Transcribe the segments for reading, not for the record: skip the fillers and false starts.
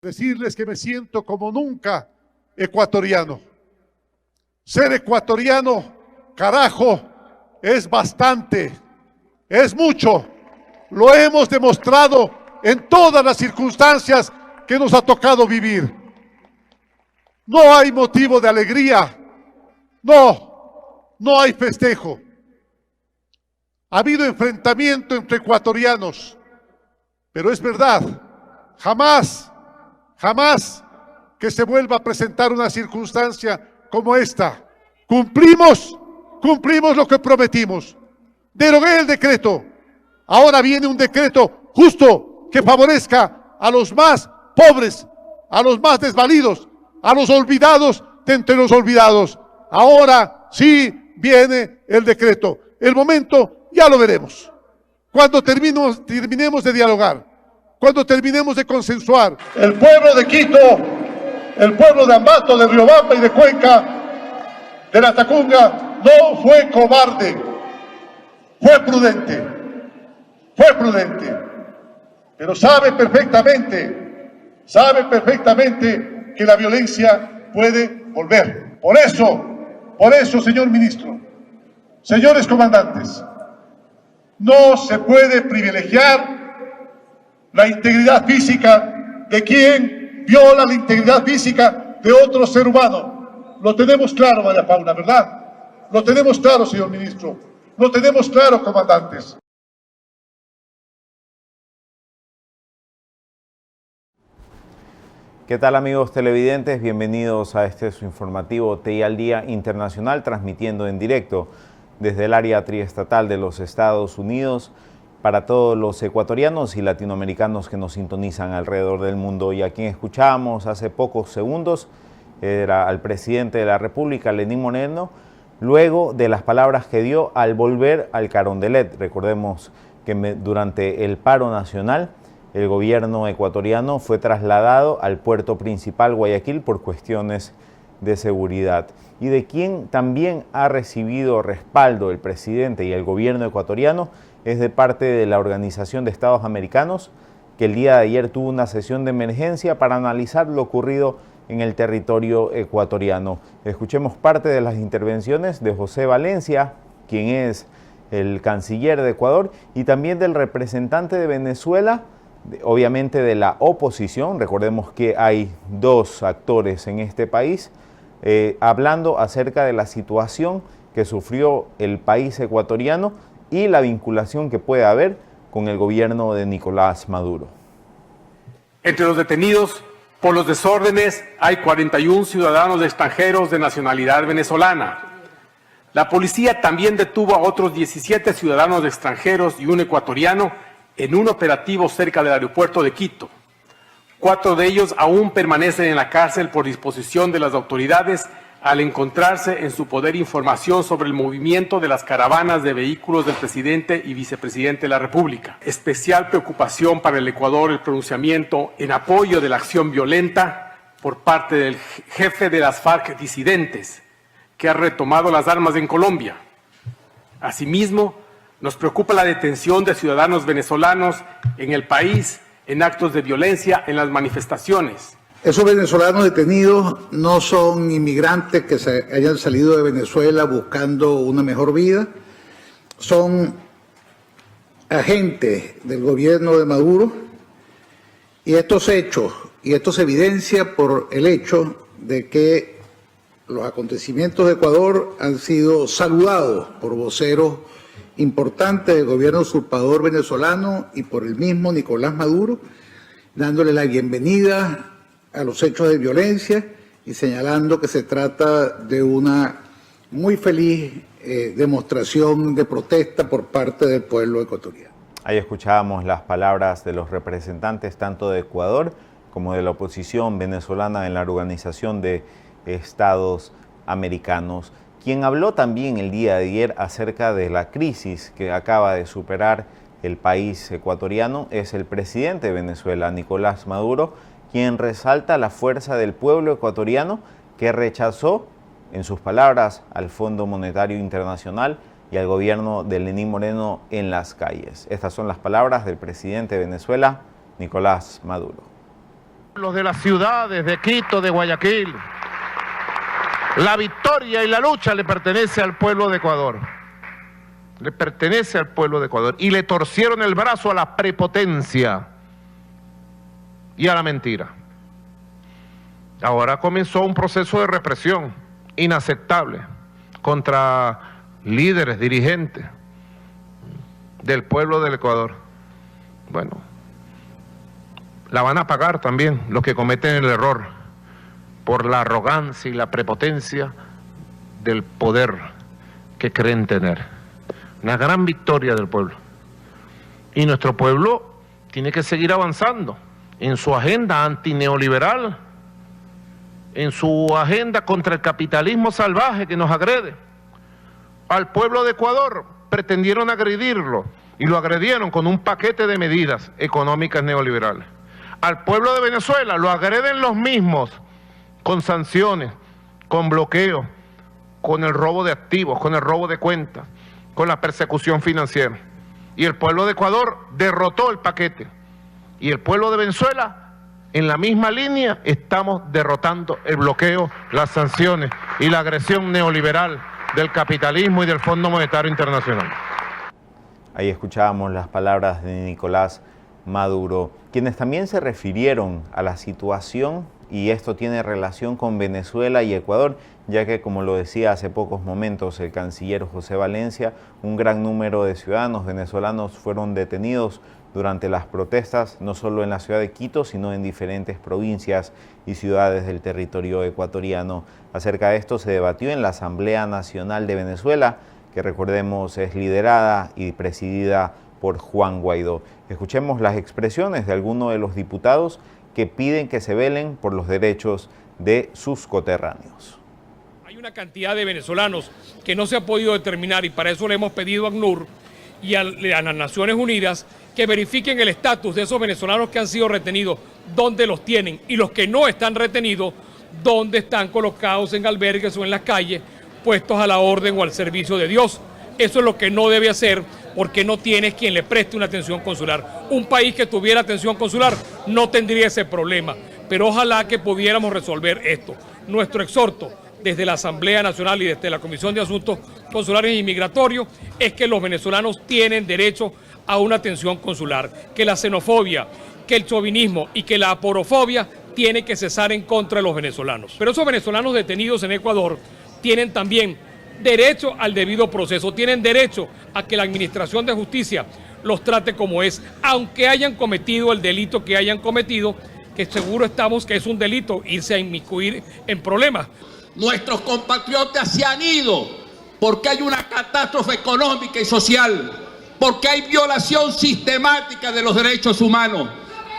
Decirles que me siento como nunca ecuatoriano. Ser ecuatoriano, carajo, es bastante, es mucho. Lo hemos demostrado en todas las circunstancias que nos ha tocado vivir. No hay motivo de alegría, no hay festejo. Ha habido enfrentamiento entre ecuatorianos, pero es verdad, jamás que se vuelva a presentar una circunstancia como esta. Cumplimos lo que prometimos. Derogué el decreto. Ahora viene un decreto justo que favorezca a los más pobres, a los más desvalidos, a los olvidados de entre los olvidados. Ahora sí viene el decreto. El momento ya lo veremos. Cuando terminemos de dialogar, cuando terminemos de consensuar. El pueblo de Quito, el pueblo de Ambato, de Riobamba y de Cuenca, de la Tacunga, no fue cobarde, fue prudente, pero sabe perfectamente que la violencia puede volver. Por eso, señor ministro, señores comandantes, no se puede privilegiar la integridad física de quien viola la integridad física de otro ser humano. Lo tenemos claro, María Paula, ¿verdad? Lo tenemos claro, señor ministro. Lo tenemos claro, comandantes. ¿Qué tal, amigos televidentes? Bienvenidos a este su informativo TI al Día Internacional, transmitiendo en directo desde el área triestatal de los Estados Unidos para todos los ecuatorianos y latinoamericanos que nos sintonizan alrededor del mundo. Y a quien escuchábamos hace pocos segundos era al presidente de la República, Lenín Moreno, luego de las palabras que dio al volver al Carondelet. Recordemos que durante el paro nacional, el gobierno ecuatoriano fue trasladado al puerto principal Guayaquil por cuestiones de seguridad, y de quien también ha recibido respaldo el presidente y el gobierno ecuatoriano es de parte de la Organización de Estados Americanos, que el día de ayer tuvo una sesión de emergencia para analizar lo ocurrido en el territorio ecuatoriano. Escuchemos parte de las intervenciones de José Valencia, quien es el canciller de Ecuador, y también del representante de Venezuela, obviamente de la oposición. Recordemos que hay dos actores en este país, hablando acerca de la situación que sufrió el país ecuatoriano y la vinculación que puede haber con el gobierno de Nicolás Maduro. Entre los detenidos por los desórdenes hay 41 ciudadanos extranjeros de nacionalidad venezolana. La policía también detuvo a otros 17 ciudadanos extranjeros y un ecuatoriano en un operativo cerca del aeropuerto de Quito. 4 de ellos aún permanecen en la cárcel por disposición de las autoridades al encontrarse en su poder información sobre el movimiento de las caravanas de vehículos del presidente y vicepresidente de la República. Especial preocupación para el Ecuador el pronunciamiento en apoyo de la acción violenta por parte del jefe de las FARC disidentes, que ha retomado las armas en Colombia. Asimismo, nos preocupa la detención de ciudadanos venezolanos en el país en actos de violencia en las manifestaciones. Esos venezolanos detenidos no son inmigrantes que hayan salido de Venezuela buscando una mejor vida, son agentes del gobierno de Maduro, y estos hechos, y esto se evidencia por el hecho de que los acontecimientos de Ecuador han sido saludados por voceros importantes del gobierno usurpador venezolano y por el mismo Nicolás Maduro, dándole la bienvenida a los hechos de violencia y señalando que se trata de una muy feliz demostración de protesta por parte del pueblo ecuatoriano. Ahí escuchábamos las palabras de los representantes tanto de Ecuador como de la oposición venezolana en la Organización de Estados Americanos, quien habló también el día de ayer acerca de la crisis que acaba de superar el país ecuatoriano. Es el presidente de Venezuela, Nicolás Maduro, quien resalta la fuerza del pueblo ecuatoriano, que rechazó, en sus palabras, al Fondo Monetario Internacional y al gobierno de Lenín Moreno en las calles. Estas son las palabras del presidente de Venezuela, Nicolás Maduro. Los de las ciudades de Quito, de Guayaquil. La victoria y la lucha le pertenece al pueblo de Ecuador. Le pertenece al pueblo de Ecuador. Y le torcieron el brazo a la prepotencia y a la mentira. Ahora comenzó un proceso de represión inaceptable contra líderes, dirigentes del pueblo del Ecuador. Bueno, la van a pagar también los que cometen el error por la arrogancia y la prepotencia del poder que creen tener. Una gran victoria del pueblo. Y nuestro pueblo tiene que seguir avanzando en su agenda antineoliberal, en su agenda contra el capitalismo salvaje que nos agrede. Al pueblo de Ecuador pretendieron agredirlo y lo agredieron con un paquete de medidas económicas neoliberales. Al pueblo de Venezuela lo agreden los mismos con sanciones, con bloqueo, con el robo de activos, con el robo de cuentas, con la persecución financiera. Y el pueblo de Ecuador derrotó el paquete. Y el pueblo de Venezuela, en la misma línea, estamos derrotando el bloqueo, las sanciones y la agresión neoliberal del capitalismo y del Fondo Monetario Internacional. Ahí escuchábamos las palabras de Nicolás Maduro, quienes también se refirieron a la situación, y esto tiene relación con Venezuela y Ecuador, ya que, como lo decía hace pocos momentos el canciller José Valencia, un gran número de ciudadanos venezolanos fueron detenidos durante las protestas, no solo en la ciudad de Quito, sino en diferentes provincias y ciudades del territorio ecuatoriano. Acerca de esto se debatió en la Asamblea Nacional de Venezuela, que recordemos es liderada y presidida por Juan Guaidó. Escuchemos las expresiones de algunos de los diputados que piden que se velen por los derechos de sus coterráneos. Hay una cantidad de venezolanos que no se ha podido determinar, y para eso le hemos pedido a ACNUR y a las Naciones Unidas que verifiquen el estatus de esos venezolanos que han sido retenidos, dónde los tienen, y los que no están retenidos, dónde están colocados en albergues o en las calles, puestos a la orden o al servicio de Dios. Eso es lo que no debe hacer, porque no tienes quien le preste una atención consular. Un país que tuviera atención consular no tendría ese problema, pero ojalá que pudiéramos resolver esto. Nuestro exhorto desde la Asamblea Nacional y desde la Comisión de Asuntos Consulares y Migratorios es que los venezolanos tienen derecho a una atención consular, que la xenofobia, que el chauvinismo y que la aporofobia tiene que cesar en contra de los venezolanos. Pero esos venezolanos detenidos en Ecuador tienen también derecho al debido proceso, tienen derecho a que la Administración de Justicia los trate como es, aunque hayan cometido el delito que hayan cometido, que seguro estamos que es un delito irse a inmiscuir en problemas. Nuestros compatriotas se han ido porque hay una catástrofe económica y social, porque hay violación sistemática de los derechos humanos.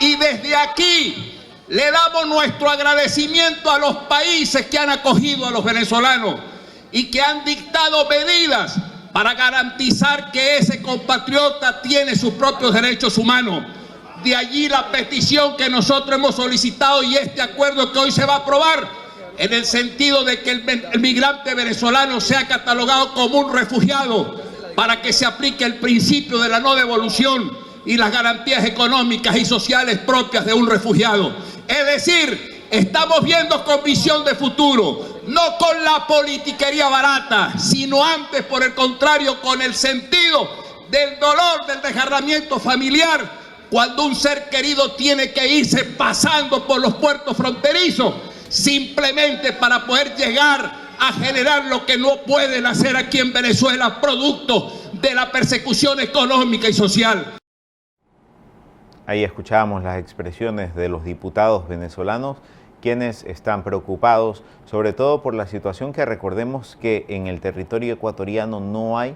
Y desde aquí le damos nuestro agradecimiento a los países que han acogido a los venezolanos y que han dictado medidas para garantizar que ese compatriota tiene sus propios derechos humanos. De allí la petición que nosotros hemos solicitado y este acuerdo que hoy se va a aprobar, en el sentido de que el migrante venezolano sea catalogado como un refugiado, para que se aplique el principio de la no devolución y las garantías económicas y sociales propias de un refugiado. Es decir, estamos viendo con visión de futuro, no con la politiquería barata, sino antes, por el contrario, con el sentido del dolor, del desgarramiento familiar, cuando un ser querido tiene que irse pasando por los puertos fronterizos, simplemente para poder llegar a generar lo que no pueden hacer aquí en Venezuela, producto de la persecución económica y social. Ahí escuchábamos las expresiones de los diputados venezolanos, quienes están preocupados, sobre todo por la situación que recordemos que en el territorio ecuatoriano no hay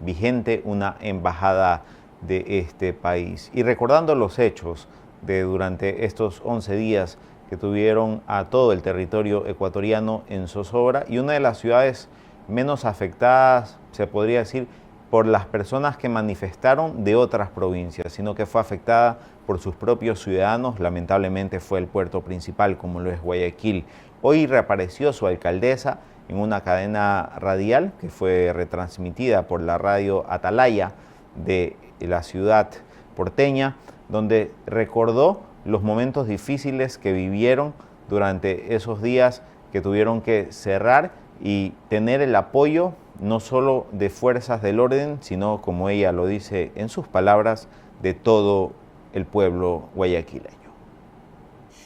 vigente una embajada de este país. Y recordando los hechos de durante estos 11 días que tuvieron a todo el territorio ecuatoriano en zozobra, y una de las ciudades menos afectadas, se podría decir, por las personas que manifestaron de otras provincias, sino que fue afectada por sus propios ciudadanos, lamentablemente fue el puerto principal, como lo es Guayaquil. Hoy reapareció su alcaldesa en una cadena radial que fue retransmitida por la radio Atalaya de la ciudad porteña, donde recordó los momentos difíciles que vivieron durante esos días que tuvieron que cerrar y tener el apoyo no solo de fuerzas del orden, sino, como ella lo dice en sus palabras, de todo el pueblo guayaquileño.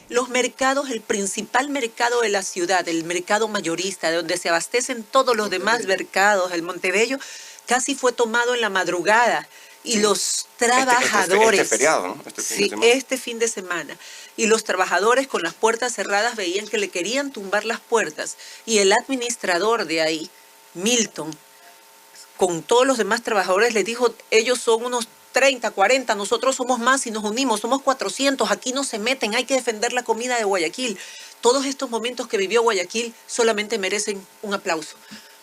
Los mercados, el principal mercado de la ciudad, el mercado mayorista, de donde se abastecen todos los demás mercados, el Montebello, casi fue tomado en la madrugada. Y los trabajadores... Este feriado, ¿no? Este fin de semana. Y los trabajadores con las puertas cerradas veían que le querían tumbar las puertas. Y el administrador de ahí, Milton, con todos los demás trabajadores, les dijo, ellos son unos 30, 40, nosotros somos más y nos unimos, somos 400, aquí no se meten, hay que defender la comida de Guayaquil. Todos estos momentos que vivió Guayaquil solamente merecen un aplauso.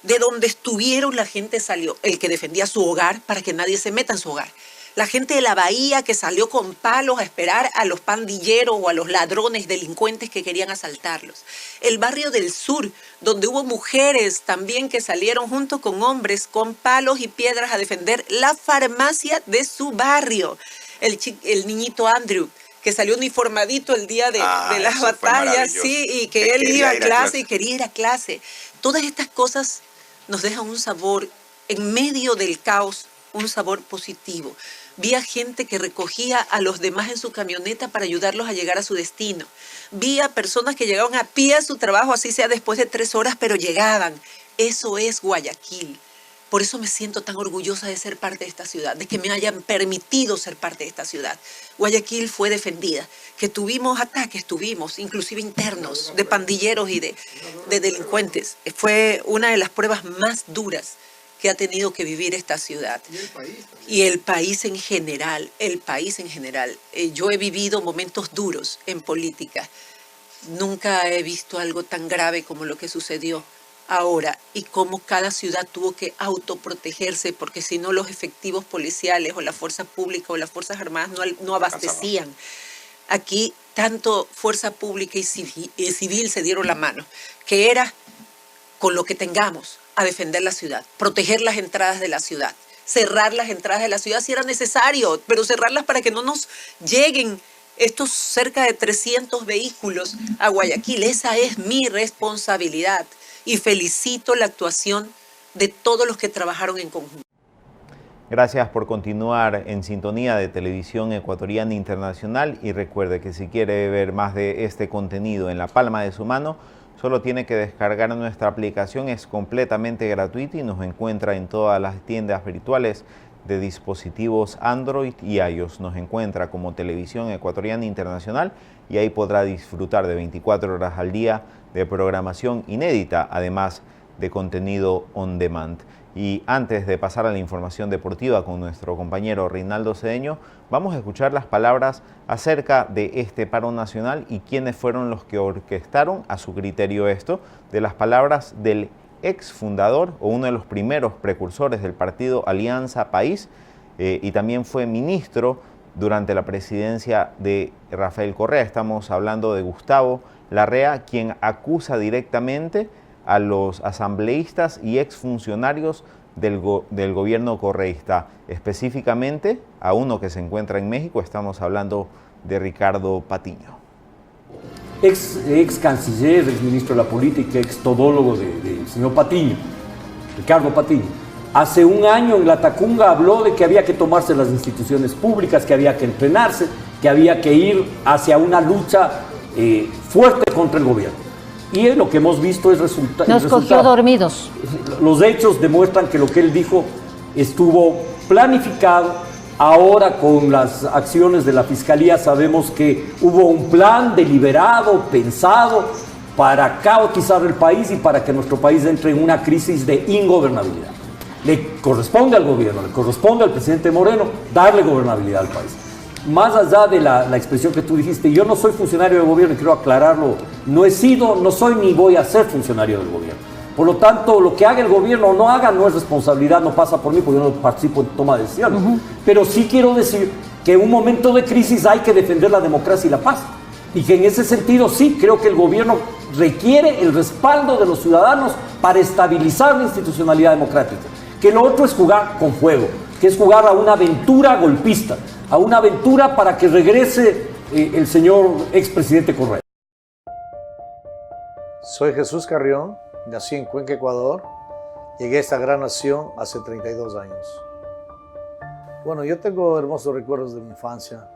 De donde estuvieron la gente salió, el que defendía su hogar para que nadie se meta en su hogar. La gente de la bahía que salió con palos a esperar a los pandilleros o a los ladrones, delincuentes que querían asaltarlos. El barrio del sur, donde hubo mujeres también que salieron junto con hombres con palos y piedras a defender la farmacia de su barrio. El niñito Andrew, que salió uniformadito el día de las batallas, sí, y que él iba a clase y quería ir a clase. Todas estas cosas nos dejan un sabor, en medio del caos, un sabor positivo. Vi a gente que recogía a los demás en su camioneta para ayudarlos a llegar a su destino. Vi a personas que llegaban a pie a su trabajo, así sea después de 3 horas, pero llegaban. Eso es Guayaquil. Por eso me siento tan orgullosa de ser parte de esta ciudad, de que me hayan permitido ser parte de esta ciudad. Guayaquil fue defendida, que tuvimos ataques, inclusive internos, de pandilleros y de delincuentes. Fue una de las pruebas más duras que ha tenido que vivir esta ciudad. Y el país en general, Yo he vivido momentos duros en política. Nunca he visto algo tan grave como lo que sucedió ahora y cómo cada ciudad tuvo que autoprotegerse porque si no los efectivos policiales o la fuerza pública o las fuerzas armadas no abastecían. Aquí tanto fuerza pública y civil se dieron la mano, que era con lo que tengamos a defender la ciudad, proteger las entradas de la ciudad, cerrar las entradas de la ciudad si era necesario, pero cerrarlas para que no nos lleguen estos cerca de 300 vehículos a Guayaquil. Esa es mi responsabilidad y felicito la actuación de todos los que trabajaron en conjunto. Gracias por continuar en sintonía de Televisión Ecuatoriana Internacional y recuerde que si quiere ver más de este contenido en la palma de su mano, solo tiene que descargar nuestra aplicación, es completamente gratuita y nos encuentra en todas las tiendas virtuales de dispositivos Android y iOS. Nos encuentra como Televisión Ecuatoriana Internacional y ahí podrá disfrutar de 24 horas al día de programación inédita, además de contenido on demand. Y antes de pasar a la información deportiva con nuestro compañero Reinaldo Cedeño, vamos a escuchar las palabras acerca de este paro nacional y quiénes fueron los que orquestaron a su criterio esto, de las palabras del ex fundador o uno de los primeros precursores del partido Alianza País y también fue ministro durante la presidencia de Rafael Correa. Estamos hablando de Gustavo Larrea, quien acusa directamente a los asambleístas y exfuncionarios del gobierno correísta, específicamente a uno que se encuentra en México. Estamos hablando de Ricardo Patiño. Ex canciller, ex ministro de la política, ex todólogo del señor Patiño, Ricardo Patiño. Hace un año en La Tacunga habló de que había que tomarse las instituciones públicas, que había que entrenarse, que había que ir hacia una lucha fuerte contra el gobierno. Y lo que hemos visto es resultado. Nos cogió dormidos. Los hechos demuestran que lo que él dijo estuvo planificado. Ahora con las acciones de la Fiscalía sabemos que hubo un plan deliberado, pensado, para caotizar el país y para que nuestro país entre en una crisis de ingobernabilidad. Le corresponde al gobierno, le corresponde al presidente Moreno darle gobernabilidad al país. Más allá de la expresión que tú dijiste, yo no soy funcionario del gobierno y quiero aclararlo, no he sido, no soy ni voy a ser funcionario del gobierno. Por lo tanto, lo que haga el gobierno o no haga no es responsabilidad, no pasa por mí porque yo no participo en toma de decisiones. Pero sí quiero decir que en un momento de crisis hay que defender la democracia y la paz. Y que en ese sentido sí creo que el gobierno requiere el respaldo de los ciudadanos para estabilizar la institucionalidad democrática. Que lo otro es jugar con fuego, que es jugar a una aventura golpista, a una aventura para que regrese el señor expresidente Correa. Soy Jesús Carrión, nací en Cuenca, Ecuador. Llegué a esta gran nación hace 32 años. Bueno, yo tengo hermosos recuerdos de mi infancia.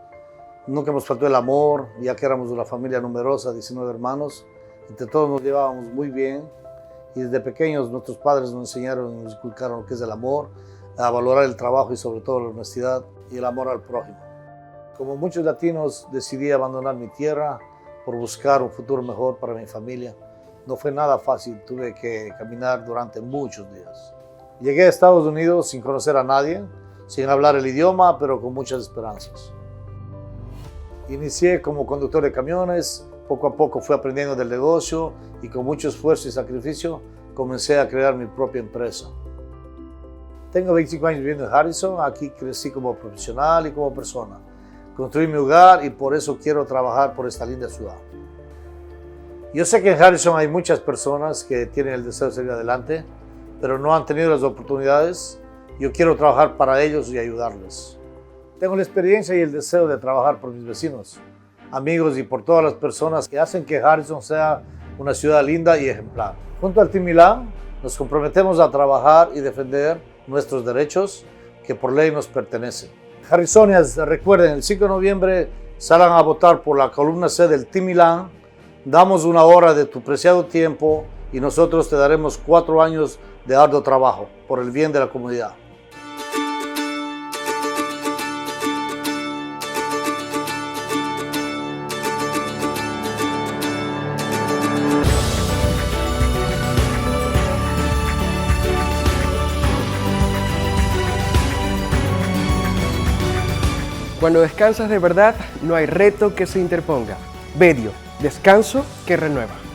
Nunca nos faltó el amor, ya que éramos una familia numerosa, 19 hermanos. Entre todos nos llevábamos muy bien. Y desde pequeños nuestros padres nos enseñaron y nos inculcaron lo que es el amor, a valorar el trabajo y sobre todo la honestidad y el amor al prójimo. Como muchos latinos, decidí abandonar mi tierra por buscar un futuro mejor para mi familia. No fue nada fácil, tuve que caminar durante muchos días. Llegué a Estados Unidos sin conocer a nadie, sin hablar el idioma, pero con muchas esperanzas. Inicié como conductor de camiones, poco a poco fui aprendiendo del negocio y con mucho esfuerzo y sacrificio comencé a crear mi propia empresa. Tengo 25 años viviendo en Harrison, aquí crecí como profesional y como persona. Construí mi hogar y por eso quiero trabajar por esta linda ciudad. Yo sé que en Harrison hay muchas personas que tienen el deseo de salir adelante, pero no han tenido las oportunidades. Yo quiero trabajar para ellos y ayudarles. Tengo la experiencia y el deseo de trabajar por mis vecinos, amigos y por todas las personas que hacen que Harrison sea una ciudad linda y ejemplar. Junto al Team Milán nos comprometemos a trabajar y defender nuestros derechos que por ley nos pertenecen. Harrisonians, recuerden, el 5 de noviembre salgan a votar por la columna C del Team Milán. Damos una hora de tu preciado tiempo y nosotros te daremos 4 años de arduo trabajo por el bien de la comunidad. Cuando descansas de verdad, no hay reto que se interponga. Bedio, descanso que renueva.